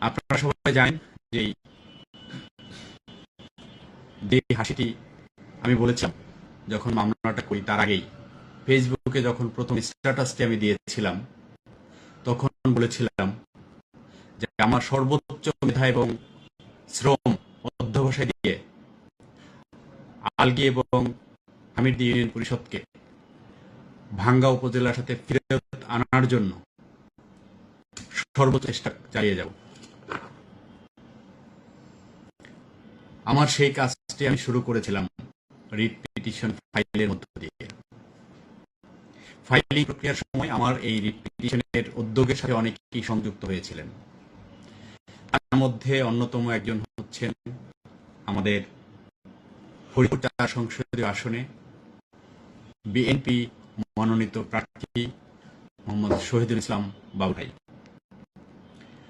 আপনারা সবাই জানেন যে যে হাসিটি আমি বলেছিলাম যখন মামলাটা করি তার আগেই ফেসবুকে যখন প্রথম স্ট্যাটাসটি আমি দিয়েছিলাম তখন বলেছিলাম যে আমার সর্বোচ্চ মেধা এবং শ্রম অধ্যবসায় দিয়ে আলগী এবং হামিরদী ইউনিয়ন পরিষদকে ভাঙ্গা উপজেলার সাথে ফেরত আনার জন্য সর্বোচ্চ চেষ্টা চালিয়ে যাব। আমার সেই কাজটি আমি শুরু করেছিলাম রিট পিটিশন ফাইলের মধ্য দিয়ে। ফাইলিং প্রক্রিয়ার সময় আমার এই রিট পিটিশনের উদ্যোগের সাথে অনেকেই সংযুক্ত হয়েছিলেন। তার মধ্যে অন্যতম একজন হচ্ছেন আমাদের হরিপুর ৪ সংসদীয় আসনে বিএনপি মনোনীত প্রার্থী মোহাম্মদ শহীদুল ইসলাম বাবু ভাই।